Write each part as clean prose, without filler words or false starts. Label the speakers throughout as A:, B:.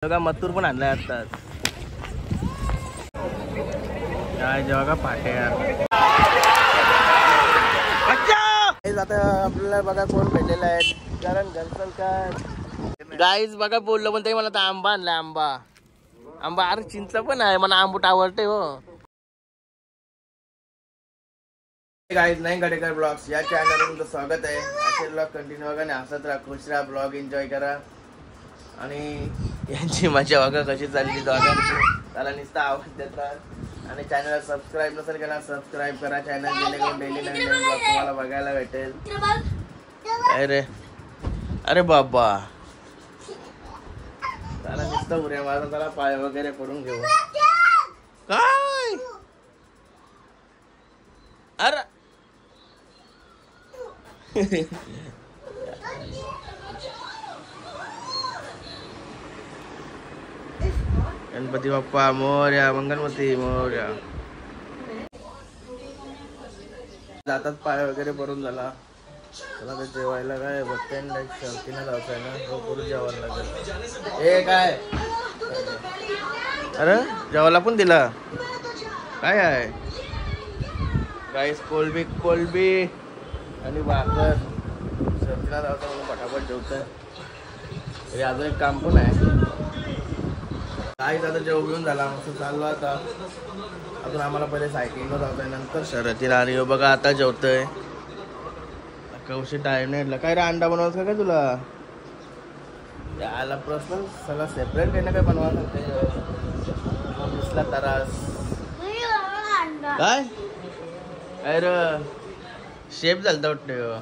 A: बघा मथुर पण आणलाय आत्ताच. काय जेव्हा का पाटे यार. आता आपल्याला बघा कोण भेटलेला आहे कारण घरचं गाईज बघा बोललो पण ते मला आता आंबा आणलाय. आंबा अरे चिंच पण आहे मला आंबूट आवडते हो. गाईज नाही गडेकर ब्लॉग्स या चॅनलवर तुमचं स्वागत आहे. असे ब्लॉग कंटिन्यू बघा आणि हसत राहा खुश राहा ब्लॉग एन्जॉय करा. आणि यांची मजा बघा कशी चालली दोघांची. त्याला नुसता आवाज देतात आणि चॅनलला सबस्क्राईब नसेल केला सबस्क्राईब करा चॅनल जेणेकरून डेली नवीन नवीन ब्लॉग तुम्हाला बघायला भेटेल. अरे अरे बाबा त्याला नुसतं उऱ्या मारून त्याला पाय वगैरे पडून घेऊ काय. अरे गणपती बाप्पा मोरया मंगलमती मोरया. जातात पाय वगैरे पडून झाला. त्याला तर जेवायला काय बघते शर्तीनं जायचं आहे ना तो जेवायला लागेल. हे काय अरे जेवायला पण दिला काय आहे गाईस. कोलबी आणि भाकर शर्तीला जायचं म्हणून पटापट जेवतोय. तरी अजून एक काम पण आहे. काहीच आता जेव घेऊन झाला मस्त चाललो आता. अजून आम्हाला पहिले सायकलिंगला जातोय नंतर शर्यतीला. आणि बघा आता जेवतोय. कौशी टाइम नाही काय रे अंडा बनवायचं काय तुला याला प्रश्न सगळं सेपरेट आहे ना काय बनवा दिसला तरास काय काय र शेप झालता वाटतं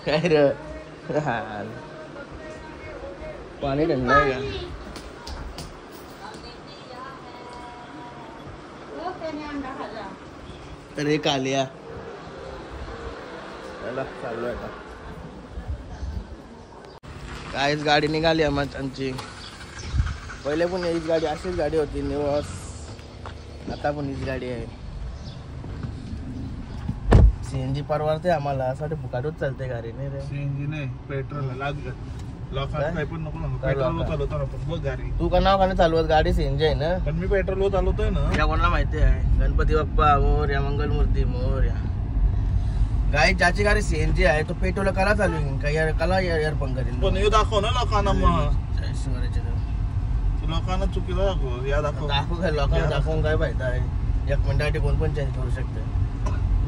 A: काय र. पाणी थंड आहे का अरे कालिया चालू आहे. काहीच गाडी निघाली आमची. पहिले पण हीच गाडी अशीच गाडी होती निवास. आता पण हीच गाडी आहे. सीएनजी परवडते आम्हाला असं फुकाटच चालते गाडी नाही रे.
B: सीएनजी नाही पेट्रोल लोकांना पण नको पेट्रोल चालवतो आपण बघ गाडी.
A: तू का नाव का चालवत गाडी सीएनजी आहे ना.
B: पण मी पेट्रोल चालवतोय ना.
A: या कोणाला माहिती आहे गणपती बाप्पा मोरया मंगलमूर्ती मोरया. गाई ज्याची गाडी सीएनजी आहे तो पेट्रोल कला चालू कला एअर पंखा
B: पण हे दाखव ना लोकांना. मग लोकांना चुकीला दाखव या दाखव
A: काय लोकांना दाखवून काय फायदा आहे. एक मिनिटासाठी कोण पण चेंज करू शकते.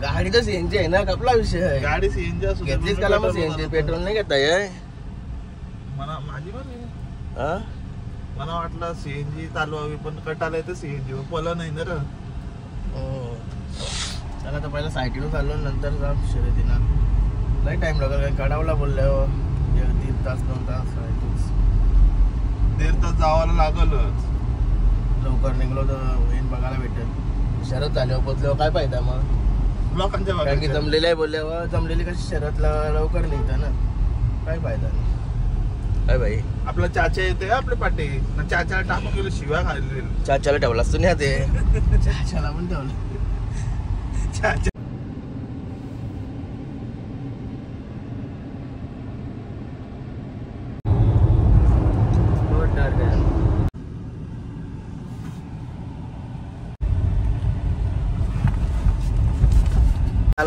A: गाडी तर सीएनजी आहे ना आपला विषय आहे.
B: गाडी सीएनजी असू
A: घेतलीच कला मग सीएनजी पेट्रोल नाही घेताय.
B: माझी मला वाटलं सीएनजी चालवावी पण कटाला येतं सीएनजी पला नाही ना. त्याला तर पहिला सायकल चाललो नंतर जा शर्यतीला. लई टाइम लागेल काय कडावला बोलल्यावर 1-3 तास 2 तास 1.5 तास जावायला लागलच. लवकर निघलो तर होईन बघायला भेटेल. शरद झाल्यावर बदल्यावर काय फायदा मग लोकांच्या कारण की जमलेली आहे बोलल्यावर. जमलेली कशी शरदला लवकर निघता ना काय फायदा नाही. काय भाई आपला चाचा येते आपले पाटे चाचाला टाकून गेलो शिव्या खाल्ले. चाचाला ठेवलास तू नाही ते चाचाला पण ठेवलं.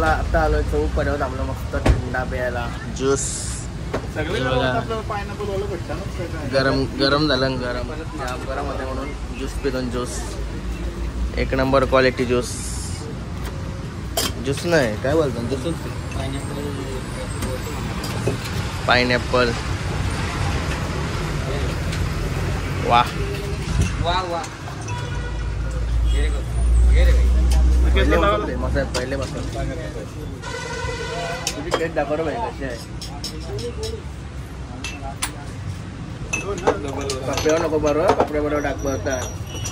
B: आता आलोय चौक पर्यंत थांबलो मस्त थंडा प्यायला ज्यूस. गरम गरम झालं गरम गरम होते म्हणून ज्यूस पितो. ज्यूस एक नंबर क्वालिटी ज्यूस. ज्यूस नाही काय बोलतो ज्यूस पाइनएप्पल. वाह वाह वाह पहिले मसाला तुझी प्लेट दाखव भाई कशी आहे. कपड्यावर नको बरोबर कपड्या बरोबर टाकू. आता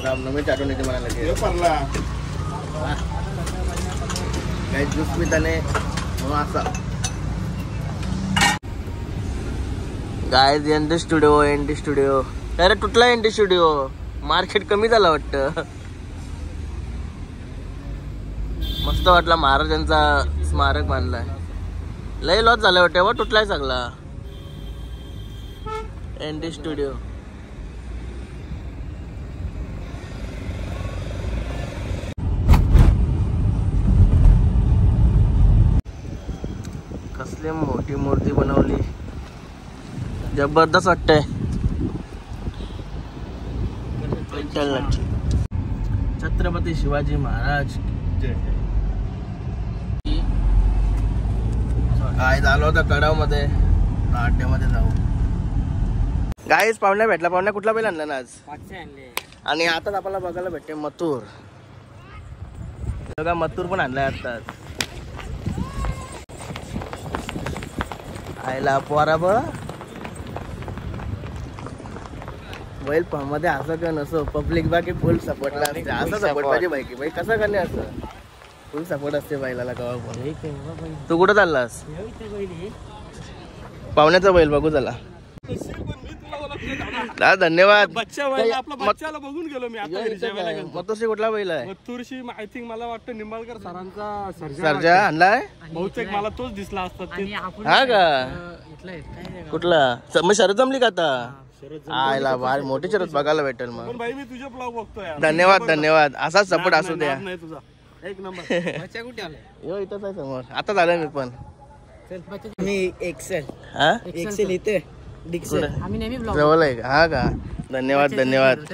B: रामनवमी चाटून येते मला लगेच. काही ज्यूस पिताने म्हणून असा गायज एनडी स्टुडिओ अरे तुटला एनडी स्टुडिओ. मार्केट कमी झाला वाटतं. मस्त वाटला महाराजांचा स्मारक बांधलाय. लय लॉस झालं वाटतं तुटलाय सगळा.
A: ND studio. कसली मोठी मूर्ती बनवली, जबरदस्त वाटतंय. छत्रपती शिवाजी महाराज. काय झालं होतं कडाव मध्ये, अड्ड्यामध्ये जाऊ. गाईस पाहुण्या भेटला. पाहुण्या कुठला बैल आणला ना आज? आणि आताच आपल्याला बघायला भेटते मथुर. बघा मथुर पण आणलाय आताच. आयला पोरा ब बैल मध्ये असं का नसो. पब्लिक बाकी फुल सपोर्टला असते. असं सपोर्ट पाहिजे बाईकी बाई. कसं करणे असं फुल सपोर्ट असते बैलाला गावा पण. तू कुठं चाललास? पाहुण्याचा बैल बघू झाला. धन्यवाद.
C: बच्चाला बघून गेलो मी आता.
A: मथुरशी कुठला बैल आहे?
C: मथुरशी आय थिंक मला वाटतं निंबाळकर सरांचा
A: सर्जा आणलाय
C: बहुतेक. मला तोच दिसला असता ते.
A: हा का? कुठला मग शरद जमली का आता? आयला भारी मोठी शरद बघायला भेटेल मग.
C: पण भाई मी तुझे ब्लॉग बघतोय.
A: धन्यवाद धन्यवाद. असाच सपोर्ट असू द्या.
C: नाही तुझा एक नंबर. बच्चा कुठे आलाय?
A: यो इथंच आहे समोर. आता झालं मी पण.
B: मी एक्सेल
A: हा
B: एक्सेल इथे डिक्सेल.
A: जवळ आहे का? हा का? धन्यवाद धन्यवाद.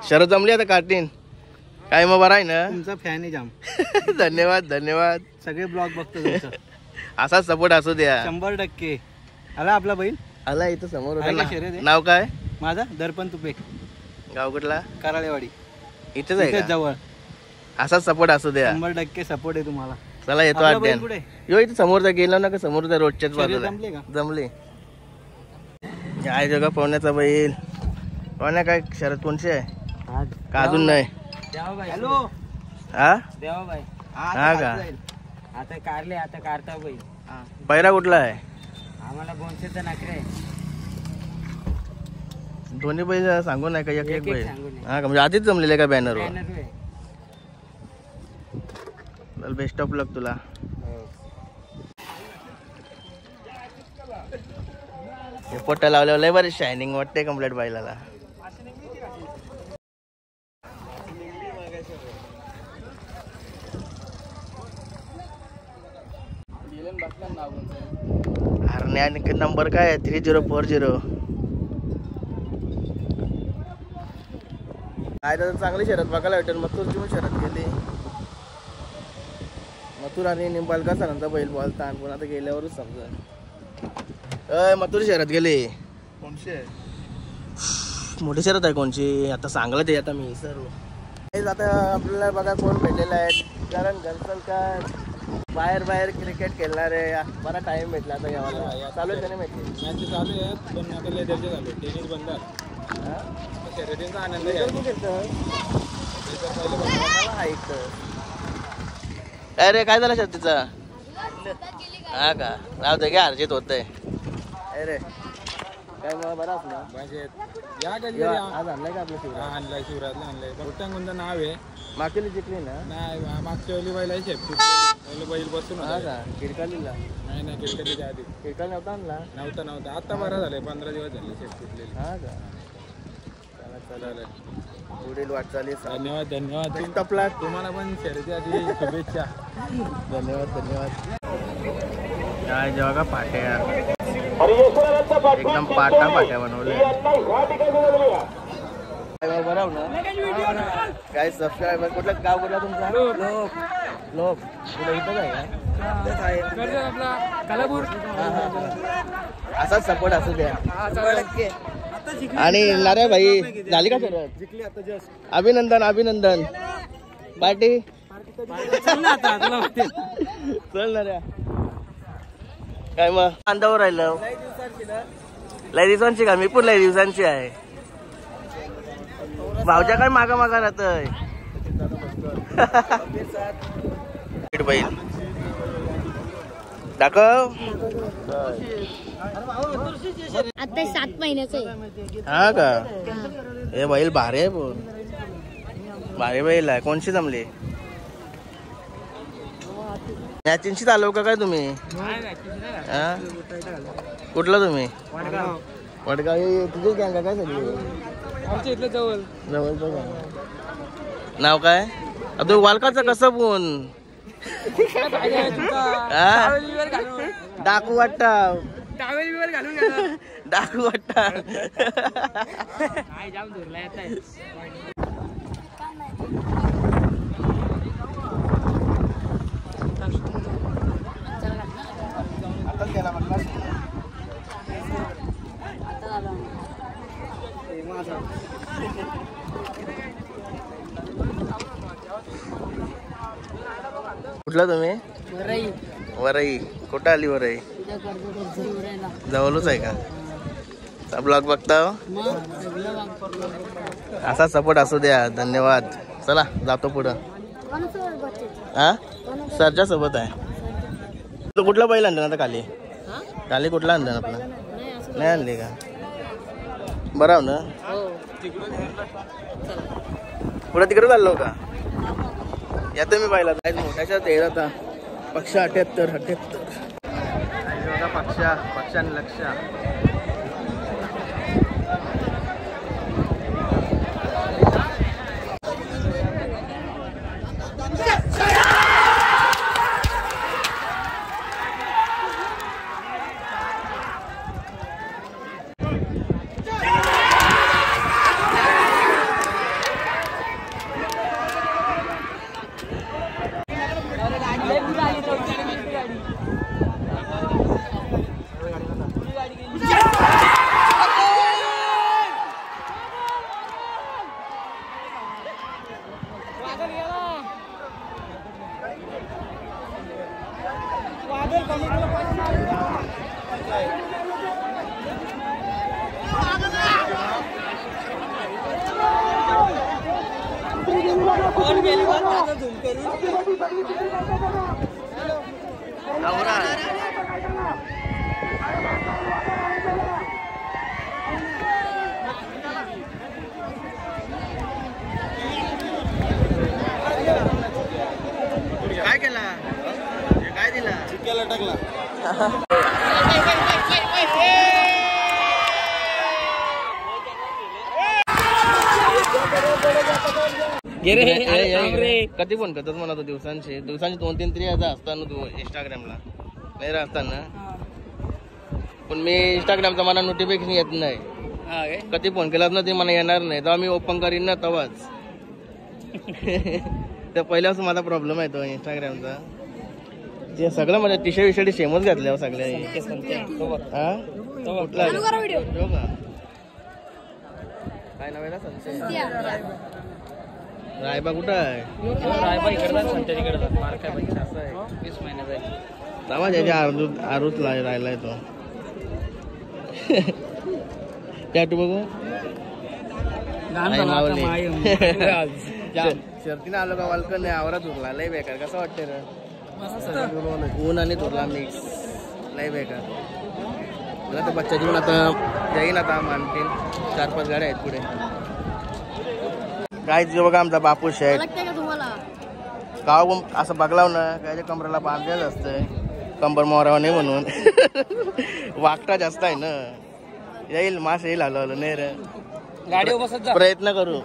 A: शरद जमली आता कार्टीन. काय मग बरं आहे ना?
B: तुमचा फॅन आहे जाम.
A: धन्यवाद धन्यवाद.
B: सगळे ब्लॉग बघतो तुमचा.
A: असाच सपोर्ट असू द्या.
B: 100% आला आपला बैल.
A: आला इथं समोर होता
B: आहे का
A: ना.
B: शर्यत आहे?
A: नाव काय?
B: माझा दर्पण तुपे,
A: गाव कुठला?
B: कराळेवाडी.
A: इथेच आहे
B: इथेच
A: का?
B: जवळ.
A: असाच सपोर्ट असू द्या.
B: 100% सपोर्ट आहे तुम्हाला.
A: चला येतो
B: आपला बैल
A: अड्ड्यान.
B: कुठे?
A: यो इथे समोरचा गेला ना का? समोरचा रोडच्याच
B: शर्यत
A: बाजूला
B: जमली का?
A: जमली. आहे जगा पाहुण्याचा बैल. पाहुण्या काय शरद कोणची आहे का अजून नाही?
B: हॅलो
A: हा
B: देवाबाई.
A: हा का?
B: आता कारले आता कारता बैल.
A: पैरा कुठला आहे?
B: आम्हाला 200 नखरे आहे.
A: दोन्ही बैल सांगू नाही का? एक एक बैल.
B: सांगून आहे.
A: हा का? म्हणजे आधीच जमलेले का बॅनरवर?
B: बॅनर आहे.
A: बेस्ट ऑफ लक तुला. हे पोट्टा लावल्यावर लय बरे शायनिंग वाटते कम्प्लीट बैलाला. हरण्या नंबर काय आहे? 3040. काय तर चांगली शरद बघायला भेटेल. मथुरची पण शरद गेली. मथुर आणि निंबाळकर सरांचा बैल बोलता. पण आता गेल्यावरच समजा. मथुर शरद गेली.
B: कोणशे
A: मोठी शरद आहे कोणची आता सांगलं ते. आता मी सर्व आता आपल्याला बघा कोण भेटलेलं आहे. कारण घरचल काय बाहेर बाहेर क्रिकेट खेळणार आहे. बरा टाइम भेटला आता यावाला. चालू आहे त्याने भेटले.
C: मॅच चालू आहेत पण आता लय दर्जे झाले. टेनिस बंद आहे. शर्यतींचा आनंद
A: अरे काय झालं शर्तीचा? हा का? राहू दे घ्या. अर्जित होतंय. अरे काय मग बरं ना?
C: या गल्ली
A: आज आणलाय का आपलं शिवराज?
C: आणलाय शिवराजला आणलाय. बहुतांगुंचं नाव आहे.
A: मागची जिंकली ना?
C: नाही मागच्या वेळी बैल आहे शेपटी. बैल बसून
A: हा का? किरकालीला?
C: नाही नाही किरकटीच्या आधी
A: किरकाल नव्हता आणला?
C: नव्हता. आता बरा झालाय. 15 दिवस झाले शेपटी.
A: हा का? चला चला पुढील वाटचाली.
C: धन्यवाद धन्यवाद.
A: टपला
C: तुम्हाला पण शर्यती आधी शुभेच्छा.
A: धन्यवाद धन्यवाद. काय जेव्हा का पाट्या एकदम पाट्या बनवले. बरोबर ना? काय सबस्क्रायबर कुठलं गाव कुठला तुमचा? लोक कुठं इथंच आहे का?
C: कलापूर.
A: असाच सपोर्ट असू द्या. आणि नारे भाई झाली का शरद?
C: जिंकली आता जस्ट.
A: अभिनंदन अभिनंदन. पार्टी चल ना रे. काय मग अंदावर राहिलं? लय दिवसांची का? मी पण लय दिवसांची आहे. भावच्या काय मागा मागा राहतय. बैल दाखव.
D: आता 7 महिन्याचं आहे.
A: हा का? हे बैल भारी आहे. भारी बैल आहे. कोणशी जमली? मॅचिंगशी चालव का काय तुम्ही? कुठला तुम्ही? वडगाव. हे तुझे गँग काय सगळी?
C: आमच्या इथलं जवळ
A: जवळचं गँग. नाव काय? तू वालकाचं कसं पण डाकू वाटता. डाकू वाटता. कुठला तुम्ही? वरई. कुठं आली वरई? जवळच आहे का? ब्लॉग बघता असा सपोर्ट असू द्या. धन्यवाद. चला जातो पुढं. हा सरच्या सोबत आहे. तू कुठला बैल आणलं आता? काली काली कुठला आणलं आपला? नाही आणली का? बरं ना. पुढे तिकडे चाललो का? यात मी पाहिला मोठ्याच्या तेर आता पक्ष 78 पक्षाने लक्ष. काय केला? काय दिला? चिक्क्याला टाकला. कधी फोन करतात मला तो दिवसांचे 2-3 तरी असताना तू इंस्टाग्रामला नाही असताना. पण मी इंस्टाग्रामचा मला नोटिफिकेशन येत नाही. कधी फोन केलात ना ते मला येणार नाही. तेव्हा मी ओपन करीन ना तेव्हाच. तर पहिल्यापासून माझा प्रॉब्लेम आहे तो इंस्टाग्रामचा. ते सगळं माझ्या टी शर्ट सेमच घातल्या सगळ्या. कुठला काय नाव आहे ना? संशय रायबा कुठं आहे?
C: रायबा इकडे मार्क आहे 20 महिन्याचा आहे.
A: आरूच राहिलाय तो. त्या तू बघू शर्तीने आलो का? वालकन नाही आवरात उरला. लय बेकार. कसं वाटतंय रे? ऊन आणि तुरला मिक्स. लय बेकार. मला तर बच्चा जीवन आता जाईन. आता मानतील 4-5 गाड्या आहेत पुढे. काय जो बघा आमचा बापू शेठ गाव असं बघलाव ना काय कमरेला बांधलेलं असतंय. कंबर मोरावा नाही म्हणून. वागटा जास्त आहे ना. येईल मास येईल. हलवलं नाही रे.
C: गाडी बसत जा.
A: प्रयत्न करू.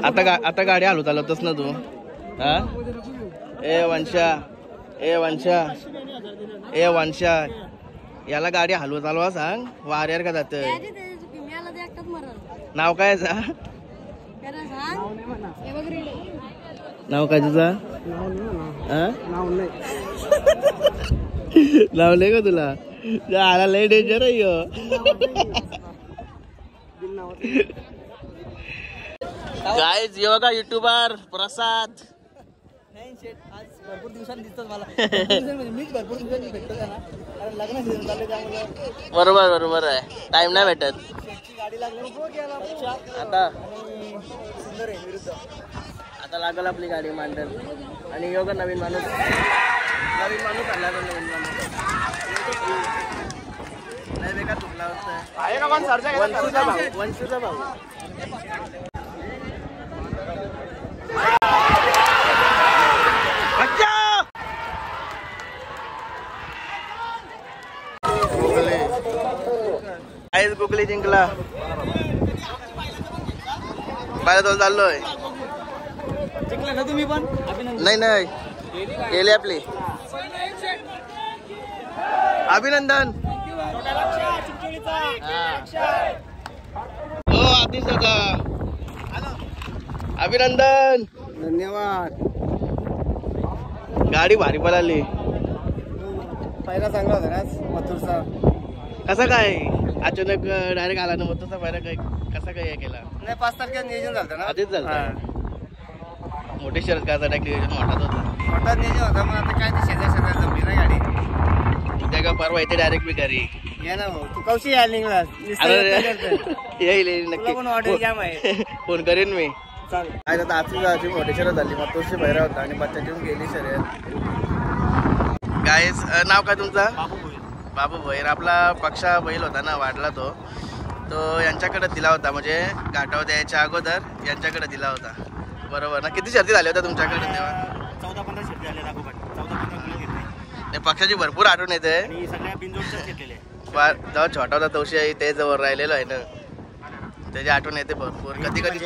A: आता गाडी हलवत आलतच ना तू. हा ए वंशा याला गाडी हलवत आलो सांग. वाऱ्यावर का जात? नाव काय? नाव काय तुझं? लावले का तुला? आला लय डेंजर आहे. काय जेव्हा का युट्यूबर प्रसाद
B: भरपूर दिवसांनी दिसतात मला. मीच भरपूर दिवसांनी भेटतो त्यांना. कारण लग्न सीझन चालू त्यामुळे.
A: बरोबर आहे. टाइम नाही भेटत.
B: गाडी लागली
A: आता
B: सुंदर आहे विरुद्ध.
A: आता लागल आपली गाडी मांडल. आणि योग नवीन माणूस आला. नवीन माणूस नाही बेकार तुटला वंशूचा भाऊ. गाईज गुगली जिंकला. बाहेर तो चाललोय.
C: जिंकला ना तुम्ही पण.
A: नाही गेली आपली. अभिनंदन. हो आतिश दादा अभिनंदन.
C: धन्यवाद.
A: गाडी भारी पळाली.
C: पहिला चांगला होता ना मथुरचा.
A: कसा काय अचानक डायरेक्ट आला ना मथुरचा पहिला काय कसा काय केला.
C: नाही 5 तारखेला नियोजन झालं ना.
A: आधीच झालं. मोठी शरद का नियोजन मोठाच होता.
C: मोठा नियोजन होता मग आता काय ते शेजारी जमली ना गाडी.
A: उद्या का परवा येते डायरेक्ट मी घरी.
C: ये ना भाऊ तू कौशी यायला निघलास.
A: येईल नक्की.
C: पण ऑर्डर जाम आहे.
A: फोन करेन मी.
C: चालेल.
A: आता आजची मोठी शरद झाली मग तोशी बहिरा होता आणि बच्चा घेऊन गेली शर्यत. गाईस नाव काय तुमचं. बाबू भैर. आपला पक्षा बैल होता ना वाढला तो यांच्याकडे दिला होता म्हणजे घाटावर द्यायच्या अगोदर यांच्याकडे दिला होता. बरोबर ना. किती शर्ती झाल्या होत्या तुमच्याकडे तेव्हा.
C: 14-15 शर्ती झाल्या लागोपाठ. 14-15 गुण घेतले.
A: पक्षाची भरपूर आठवण येते.
C: आणि सगळ्या बिनजोडच्याच घेतलेले.
A: जेव्हा छोटा होता तोशी ते जवळ राहिलेलो आहे ना त्याची आठवण येते भरपूर. कधी कधी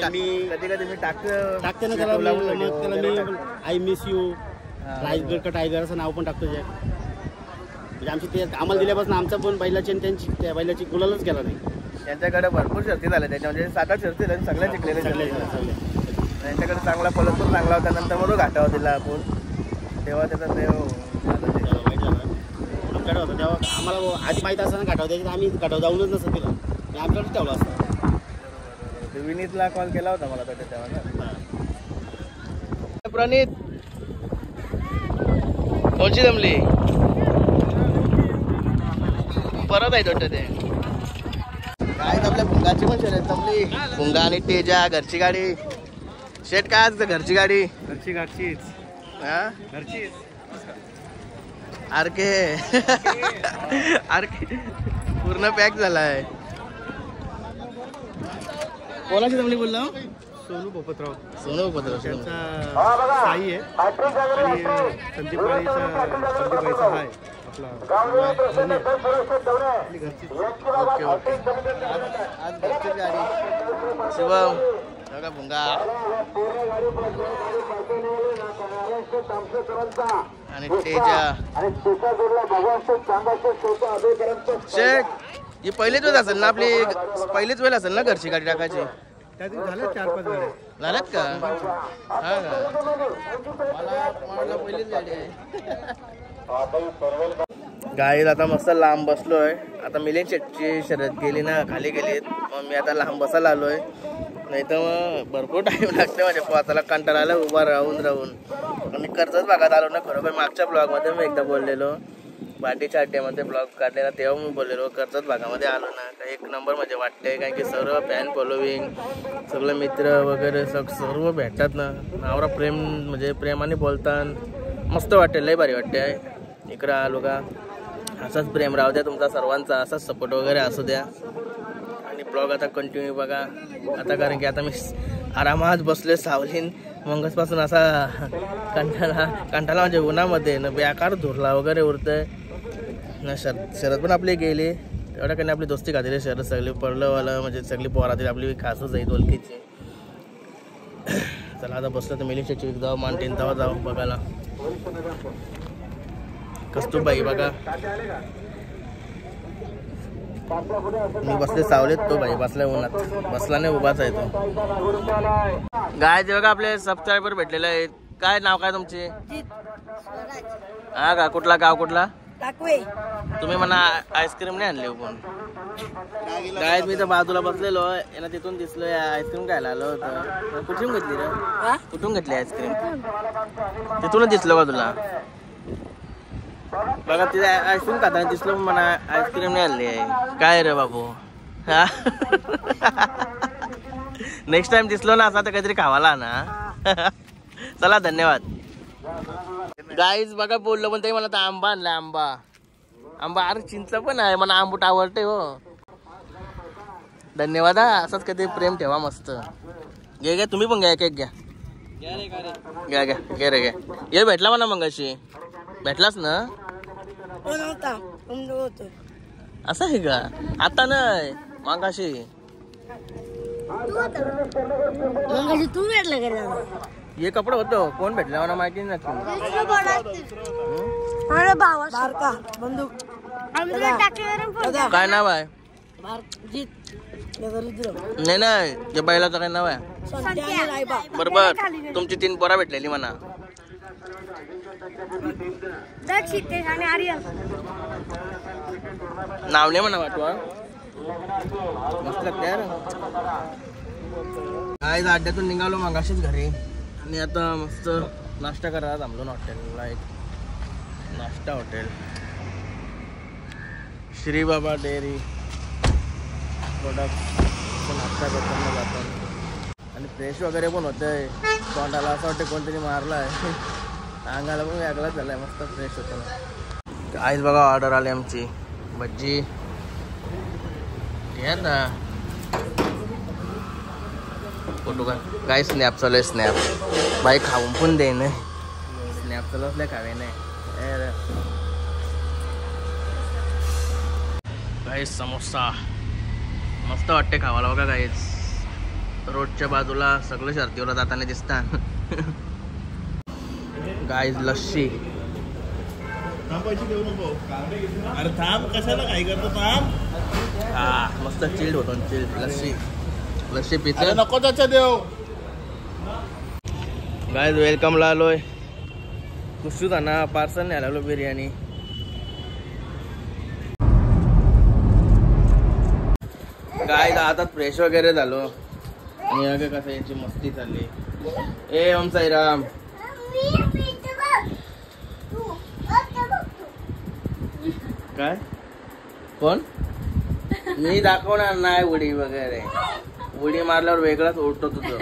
A: मी
C: टाकते ना त्याला. मी आय मिस यू राईसबर्ग का टायगर असं नाव पण टाकतो. म्हणजे आमची ते आम्हाला दिल्यापासून आमचा पण बैलाची आणि त्यांची त्या बैलाची गुलालच गेला नाही.
A: यांच्याकडे भरपूर शर्ती झाल्या त्याच्या म्हणजे 7-8 शर्ती झाल्या सगळ्या जिंकलेल्या. यांच्याकडे चांगला पलट पण चांगला होता. नंतर म्हणून घाटावर दिला आपण तेव्हा त्याचा
C: आमच्याकडे होता तेव्हा आम्हाला आधी माहीत असं ना घाटावर द्यायचं आम्ही घाटावर जाऊनच नसतं तिला मी आमच्याकडे ठेवला असता.
A: विनीतला कॉल केला होता मला तेव्हा ना. प्रणित कोणची जमली परत आहे वाटतं ते. काय आपल्या भुंगाची पण शर्यत जमली. भुंगा आणि तेजा घरची गाडी. शेट काय आज घरची गाडी.
C: घरचीच
A: हा
C: घरचीच.
A: आरके पूर्ण पॅक झालाय. कोणाची जमली बोललो.
C: सोनू पोपतराव.
A: सोनू पोपतराव
C: साई आहे आणि संदीप बाईचा आहे आपला घरची.
A: आज घरची गाडी. शिवम बघा भुंगा आणि तेजा. शेठ ही पहिलीच वेळ असेल ना आपली. पहिलीच वेळ असेल ना घरची गाडी टाकायची.
C: झाल्या 4-5 गाड्या
A: झाल्यात का. हा मला पहिलीच गाडी आहे. गाडीत आता मस्त लांब बसलोय. आता मिलिंद शेटची शर्यत गेली ना खाली गेलीत मग मी आता लांब बसायला आलोय. नाही तर मग भरपूर टाईम लागते म्हणजे पोचायला. कंटाळाला उभा राहून आणि कर्जत भागात आलो ना. खरोखर मागच्या ब्लॉगमध्ये मी एकदा बोललेलो पार्टीच्या अड्ड्यामध्ये ब्लॉग काढलेला तेव्हा मी बोललेलो कर्जत भागामध्ये आलो ना तर एक नंबर म्हणजे वाटते. कारण की सर्व फॅन फॉलोविंग सगळे मित्र वगैरे सर्व भेटतात ना. नावरा प्रेम म्हणजे प्रेमाने बोलतात. मस्त वाटते. लय भारी वाटते. इकडं आलो का असाच प्रेम राहू द्या तुमचा सर्वांचा. असाच सपोर्ट वगैरे असू द्या. आणि ब्लॉग आता कंटिन्यू बघा आता. कारण की आता मी आरामात बसले सावलीन मंगसपासून असा कंटाळा म्हणजे उन्हामध्ये ना बेकार धुरला वगैरे उरतंय ना. शरद पण आपली गेली एवढ्या काही आपली दोस्ती खातीर शरद सगळी पडलंवालं म्हणजे सगळी पोरातील आपली खासच आहे ओळखीची. चला आता बसलं तर मिलिंदची जाऊ मानटीन तेव्हा जाऊ बघायला. कस्तुरबाई बघा मी बसले सावलीत तो भाई बसलाय उन्हात. बसला नाही उभाच आहे तो. गाय ते बघा आपले सबस्क्रायबर भेटलेले आहेत. काय नाव काय तुमचे. हा का कुठला गाव कुठला. तुम्ही म्हणा आईस्क्रीम नाही आणली पण. गाय मी तर बाजूला बसलेलो यांना तिथून दिसलो आईस्क्रीम खायला आलो होतं. कुठून घेतली रे. कुठून घेतली आईस्क्रीम. तिथूनच दिसलो का तुला. बघा तिथे आईस्क्रीम खाताना दिसलो म्हणा आईस्क्रीम नाही आणली आहे. काय रे बाबू. हा नेक्स्ट टाइम दिसलो ना असा तर काहीतरी खावाला ना. चला धन्यवाद. गाईज बघा बोललो पण ते मला तर आंबा आणलाय. आंबा अरे चिंच पण आहे मला. आंबूट आवडते हो. धन्यवाद. हा असंच कधी प्रेम ठेवा मस्त. घे तुम्ही पण घ्या एक घ्या. घ्या रे घ्या. ये भेटला म्हणा मग अशी भेटलास ना. असं आहे का? आता नाही मागाशी.
D: मग तू भेटलं का?
A: हे कपडे होतो कोण भेटला मला माहिती नाही. काय नाव आहे? नाही नाही ते बैलाचं काय नाव आहे? बरोबर तुमची 3 पोरा भेटलेली म्हणा. नाव नाही म्हणा वाटवा. मस्त लागते यार. आज अड्ड्यातून निघालो मागाशीच घरी आणि आता मस्त नाश्ता करायला थांबलो ना हॉटेलला. एक नाश्ता हॉटेल श्री बाबा डेअरी प्रोडक्ट. नाश्ता करताना जातात आणि फ्रेश वगैरे पण होतंय. तोंडाला असं वाटतं कोणतरी मारला आहे. अंगाला पण वेगळाच झालाय. मस्त फ्रेश होतं ना. आईच बघा ऑर्डर आली आमची भज्जी. घ्या ना फोटो का काय स्नॅप चालू आहे. स्नॅप बाई खाऊन पण दे ना. स्नॅप चालू असल्या खावे नाही काही. समोसा मस्त वाटते खावाला बघा काहीच. रोडच्या बाजूला सगळं शर्तीवर जाताना दिसतात. गाईज लस्सी.
B: अरे थांब कशाला काय करतो थांब.
A: हा मस्त चिल्ड होतो. चिल्ड लस्सी. लस्सी पिते
B: नको त्याच्या देव.
A: गाईज वेलकमला आलोय. खुशी होता ना. पार्सल न्यायला आलो बिर्याणी. गाईज आता फ्रेश वगैरे झालो आणि अगं कसं याची मस्ती चालली. ए ओम साईराम. काय कोण? मी दाखवणार नाही उडी वगैरे. उडी मारल्यावर वेगळाच उडतो तुझं.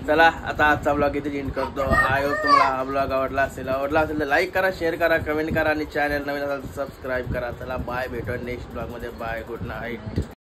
A: चला आता आजचा ब्लॉग इथे एंड करतो. आय होप तुम्हाला हा ब्लॉग आवडला असेल तर लाईक करा, शेअर करा, कमेंट करा आणि चॅनल नवीन असेल तर सबस्क्राईब करा. चला बाय. भेटूया नेक्स्ट ब्लॉग मध्ये. बाय. Good night.